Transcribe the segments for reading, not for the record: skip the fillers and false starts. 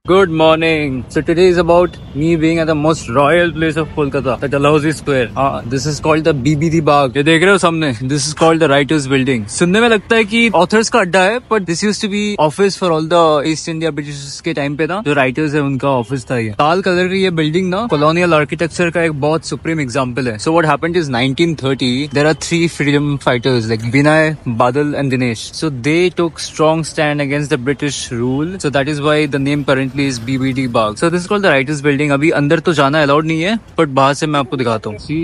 Good morning. So today is about me being at the most royal place of Kolkata, the Dalhousie Square. This is called the BBD Bagh. ये देख रहे हो सामने? This is called the Writers Building. सुनने में लगता है कि authors का अड्डा है, but this used to be office for all the East India British के टाइम पे ना जो writers है उनका ऑफिस था ये. लाल कलर की ये बिल्डिंग ना colonial architecture का एक बहुत supreme example है. So what happened is 1930 there are three freedom fighters like Binay, Badal and Dinesh. So they took strong stand against the British rule. So that is why the name currently is BBD Bagh. So this is called the Writers Building. अभी अंदर तो जाना allowed नहीं है, but बाहर से मैं आपको दिखाता हूँ. See,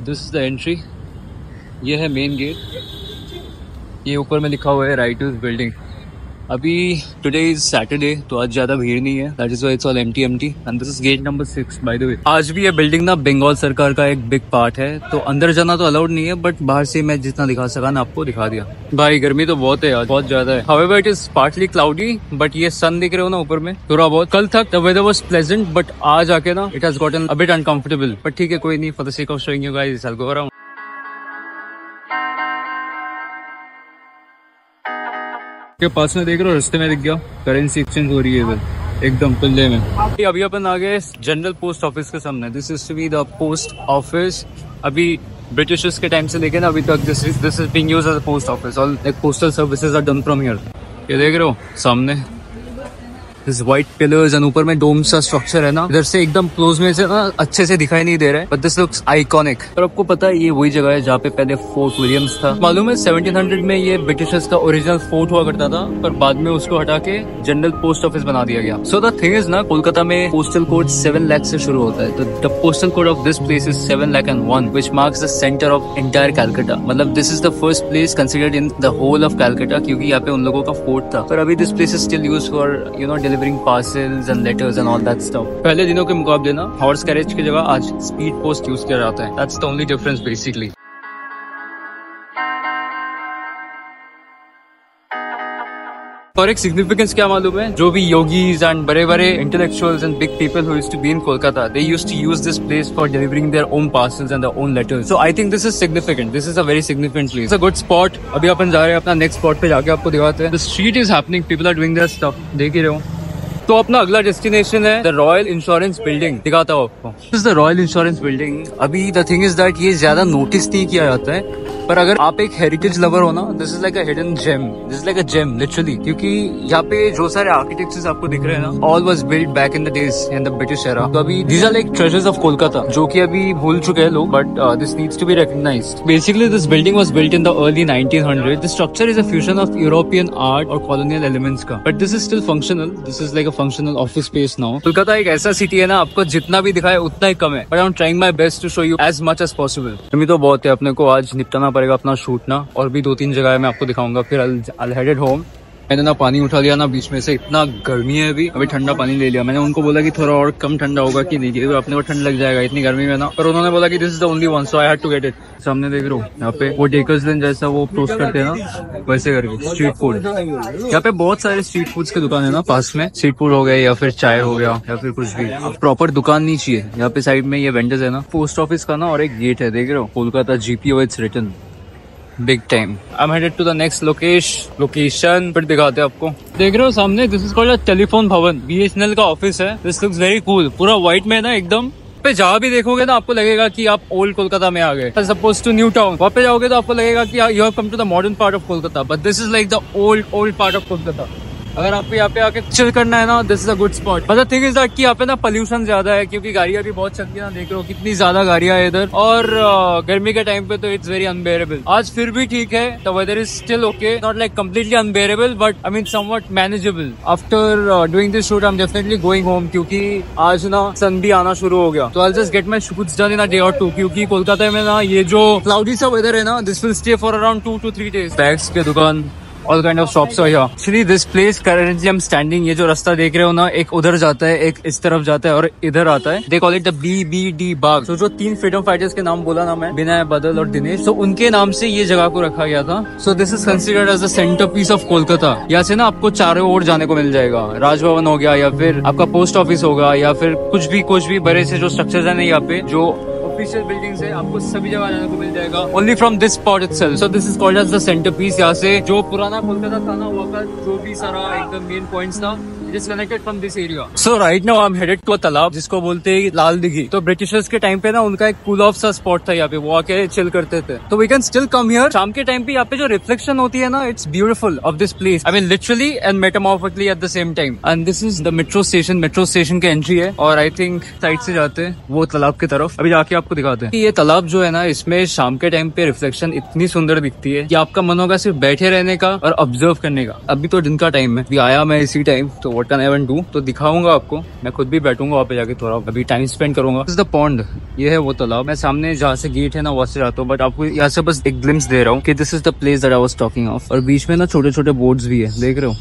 this is the entry. ये है मेन गेट. ये ऊपर में लिखा हुआ है Writers Building. अभी टुडे इज सैटरडे तो आज ज्यादा भीड़ नहीं है. That is why it's all empty and this is get number 6 by the way. आज भी ये बिल्डिंग ना बंगाल सरकार का एक बिग पार्ट है, तो अंदर जाना तो अलाउड नहीं है, बट बाहर से मैं जितना दिखा सका ना आपको दिखा दिया. भाई गर्मी तो बहुत है आज, बहुत ज्यादा है. However it is partly cloudy, but ये सन दिख रहे हो ना ऊपर में थोड़ा बहुत. कल तक the weather was pleasant, but आज आके ना it has gotten a bit uncomfortable. But ठीक है, कोई नहीं. For the sake of showing you guys I will go around. के पास में देख रहे हो, रास्ते में दिख गया करेंसी एक्सचेंज हो रही है इधर एकदम खुले में. अभी अपन आ गए जनरल पोस्ट ऑफिस के सामने. This is to be the post office. अभी ब्रिटिशर्स के टाइम से लेके ना अभी तक this is being used as a post office. All like postal services are done from here. ये देख रहे हो सामने दिस व्हाइट पिलर्स एंड ऊपर में डोम सा स्ट्रक्चर है ना. इधर से एकदम क्लोज में से ना अच्छे से दिखाई नहीं दे रहा है, बट दिस लुक्स आइकॉनिक. और आपको पता है ये वही जगह है जहाँ पे पहले फोर्ट विलियम्स था. मालूम है 1700 में ये ब्रिटिशर्स का ओरिजिनल फोर्ट हुआ करता था, पर बाद में उसको हटा के जनरल पोस्ट ऑफिस बना दिया गया. सो द थिंग इज ना, कोलकाता में पोस्टल कोड 7 लाख से शुरू होता है. तो the postal code of this place is 7,01,000 which marks the centre of entire Calcutta. मतलब this is the first place considered in the whole of Calcutta, क्योंकि यहाँ पे उन लोगों का फोर्ट था. पर अभी this place is still used for delivering parcels and letters and all that stuff. पहले दिनों के मुकाबले ना हॉर्स कैरेज की जगह आज स्पीड पोस्ट यूज किया जाता है. That's the only difference basically. और एक सिग्निफिकेंस क्या मालूम है, जो भी योगीज एंड बड़े बड़े intellectuals and big people who used to be in Kolkata, they used to use this place for delivering their own parcels and their own letters. So I think this is significant. This is a very significant place. It's a good spot. अभी अपन जा रहे हैं अपना next spot पे, जाके आपको दिखाते हैं. The street is happening, people are doing their stuff. देख ही रहे हो. तो अपना अगला डेस्टिनेशन है द रॉयल इंश्योरेंस बिल्डिंग. दिखाता हूँ आपको. This is the royal insurance building. अभी द थिंग इज दैट ये ज्यादा नोटिस नहीं किया जाता है, पर अगर आप एक हेरिटेज लवर हो ना, this is like a hidden gem. This is like a gem literally, क्योंकि यहाँ पे जो सारे आर्किटेक्चर्स आपको दिख रहे हैं ना, all was built back in the days in the British era. तो अभी these are like treasures of Kolkata, जो कि अभी भूल चुके हैं लोग, but this needs to be recognised. Basically this building was built in the early 1900. The structure is a fusion of European art और कॉलोनियल एलिमेंट्स का, but this is still functional. This is like a functional office space now. Kolkata एक ऐसा city है ना, आपको जितना भी दिखाए उतना ही कम है, but I am trying my best to show you as much as possible. अभी तो बहुत है, अपने को आज निपटाना पड़ेगा अपना शूट ना, और भी 2-3 जगह है मैं आपको दिखाऊंगा. फिर I'll headed home. मैंने ना पानी उठा लिया ना बीच में से, इतना गर्मी है अभी ठंडा पानी ले लिया. मैंने उनको बोला कि थोड़ा और कम ठंडा होगा कि नहीं, क्योंकि अपने को ठंड लग जाएगा इतनी गर्मी में ना, पर उन्होंने बोला कि this is the only one, so I had to get it. सामने देख रहे हो यहाँ पे वो डेकर्स लेन जैसा वो टोस्ट करते हैं ना, वैसे करके स्ट्रीट फूड. यहाँ पे बहुत सारे स्ट्रीट फूड्स की दुकान है ना पास में. स्ट्रीट फूड हो गया या फिर चाय हो गया या फिर कुछ भी. प्रॉपर दुकान नहीं चाहिए. यहाँ पे साइड में ये वेंडर्स है ना, पोस्ट ऑफिस का ना, और एक गेट है देख रहे हो, Kolkata GPO it's written big time. I am headed to the next location. फिर दिखाते हैं आपको. देख रहे हो सामने, this is called a telephone Bhavan. BSNL का ऑफिस है. This looks very cool. पूरा व्हाइट में ना एकदम. पे जहाँ भी देखोगे ना आपको लगेगा कि आप ओल्ड कोलकाता में आ गए, सपोज टू न्यू टाउन. वहाँ पे जाओगे तो आपको लगेगा कि you have come to the modern part of Kolkata, but this is like the old part of Kolkata. अगर आपको यहाँ पे आके चिल करना है ना, this is a good spot. But the thing is that कि यहाँ पे ना पोल्यूशन ज्यादा है, क्योंकि गाड़ियाँ भी बहुत चलती है ना. देख रहे हो कितनी ज्यादा गाड़ियाँ है इधर, और गर्मी के टाइम पे तो इट्स वेरी अनबेरेबल. आज फिर भी ठीक है, the weather is still okay, not like completely unbearable, but I mean somewhat manageable. After doing this shoot I am definitely going home, क्योंकि आज ना सन भी आना शुरू हो गया. तो I just get my shoots done in a day और 2, क्योंकि कोलकाता में ना ये जो क्लाउडी सा वेदर है ना, this will stay for around 2 to 3 days. Bags की दुकान, all kind of shops are here. Actually this place currently I'm standing, ये जो रास्ता देख रहे हो ना, एक उधर जाता है, एक इस तरफ जाता है और इधर आता है. They call it the BBD Bagh. So जो 3 फ्रीडम फाइटर्स के नाम बोला ना मैं, बिनय, बदल और दिनेश, so उनके नाम से ये जगह को रखा गया था. So this is considered as the centerpiece of Kolkata. यहाँ से ना आपको चारों ओर जाने को मिल जाएगा. राजभवन हो गया, या फिर आपका पोस्ट ऑफिस होगा, या फिर कुछ भी बड़े से जो स्ट्रक्चर्स है ना यहाँ पे, जो ऑफिशियल बिल्डिंग्स है, आपको सभी जगह जाने को मिल जाएगा. Only from this spot itself. So this is called as the centre piece. यहाँ से जो पुराना कोलकाता था ना, वहाँ का जो भी सारा एकदम मेन पॉइंट्स था, disconnected from this area. So right now I'm headed to a तालाब जिसको बोलते हैं लाल दिघी. तो ब्रिटिशर्स के टाइम पे ना उनका एक कूल ऑफ सा स्पॉट था यहाँ पे, वो आके चिल करते थे. तो we can still come here. शाम के टाइम पे यहाँ पे जो रिफ्लेक्शन होती है ना, it's beautiful of this place. I mean literally and metamorphically at the same time. And this is the metro station. Metro station की एंट्री है और I think साइड से जाते हैं वो तालाब की तरफ. अभी जाके आपको दिखाते हैं. ये तालाब जो है ना, इसमें शाम के टाइम पे रिफ्लेक्शन इतनी सुंदर दिखती है कि आपका मन होगा सिर्फ बैठे रहने का और ऑब्जर्व करने का. अभी तो दिन का टाइम है, अभी आया मैं इसी टाइम, तो what can I even do. तो दिखाऊंगा आपको, मैं खुद भी बैठूंगा वहाँ पे जाके, थोड़ा अभी टाइम स्पेंड करूंगा. दिस इज द पॉन्ड, ये है वो तालाब. मैं सामने जहाँ से गेट है ना वहाँ से जाता हूँ, बट आपको यहाँ से बस एक ग्लिम्स दे रहा हूँ कि this is the place that I was talking of. और बीच में ना छोटे छोटे बोर्ड्स भी है, देख रहे हो.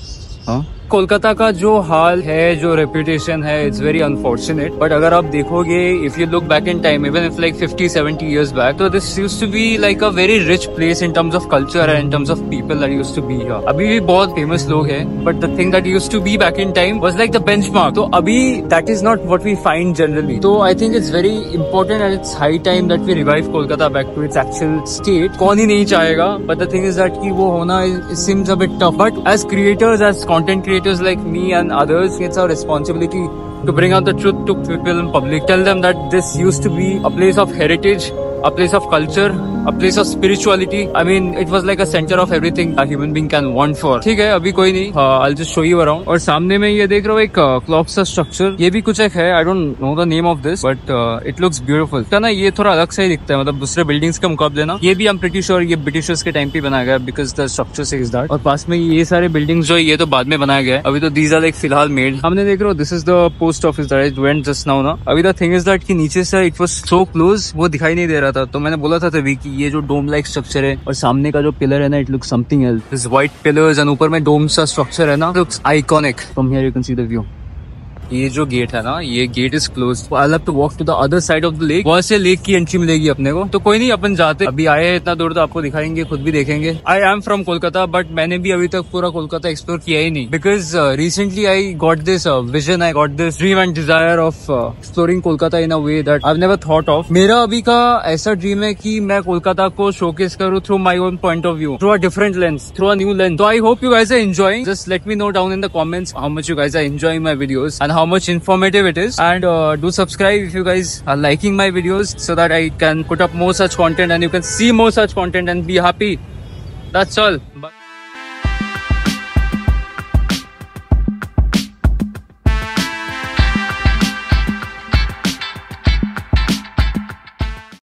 हाँ, कोलकाता का जो हाल है, जो रेपुटेशन है, इट्स वेरी अनफॉर्चुनेट. बट अगर आप देखोगे, if you look back in time, even if like 50-70 years back, तो this used to be like a very rich place in terms of culture and in terms of people that used to be here. अभी भी बहुत famous लोग हैं, but the thing that used to be back in time was like the benchmark. तो अभी that is not what we find generally. तो आई think it's very important and it's high time that we revive Kolkata back to its actual state. कौन ही नहीं चाहेगा, but the thing is that कि वो होना seems a bit tough. But as creators, as content creators like me and others, it's our responsibility to bring out the truth to people in public. Tell them that this used to be a place of heritage, a place of culture, a place of spirituality. I mean, it was like a center of everything a human being can want for. ठीक है, अभी कोई नहीं. I'll just show you around. और सामने में ये देख रहे हो एक क्लॉक सा स्ट्रक्चर, ये भी कुछ एक है. I don't know the name of this, but it looks beautiful. क्या ना, ये थोड़ा अलग सा ही दिखता है, मतलब दूसरे बिल्डिंग्स के मुकाबले ना. ये भी I'm pretty sure ये ब्रिटिशर्स के टाइम पे बनाया गया, because the structure says that. और पास में ये सारे बिल्डिंग्स जो ये तो बाद में बनाया गया है. अभी तो these are like फिलहाल मेड. हमने देख रहे हो, this is the post office that I went just now ना. अभी the thing is that कि नीचे से it was so close, वो दिखाई नहीं दे रहा था. तो मैंने बोला था तभी कि ये जो डोम लाइक स्ट्रक्चर है और सामने का जो पिलर है ना, it looks something else. This white pillars and ऊपर में डोम सा स्ट्रक्चर है ना, looks iconic. From here you can see the view. ये जो गेट है ना, ये gate is close. I have to walk to the other side of the lake. वहां से लेक की एंट्री मिलेगी अपने को. तो कोई नहीं, अपन जाते. अभी आए हैं इतना दूर तो आपको दिखाएंगे, खुद भी देखेंगे. I am from Kolkata, but मैंने भी अभी तक पूरा कोलकाता एक्सप्लोर किया ही नहीं. Because recently I got this vision, I got this dream and desire of exploring Kolkata in a way that I never thought of. मेरा अभी का ऐसा ड्रीम है कि मैं कोलकाता को शोकेस करूँ through my own point of view, through a different lens, through a new lens. तो I hope you guys are enjoying. Just let me know down in the comments how much you guys are enjoying my videos and how much informative it is, and do subscribe if you guys are liking my videos, so that I can put up more such content and you can see more such content and be happy. That's all.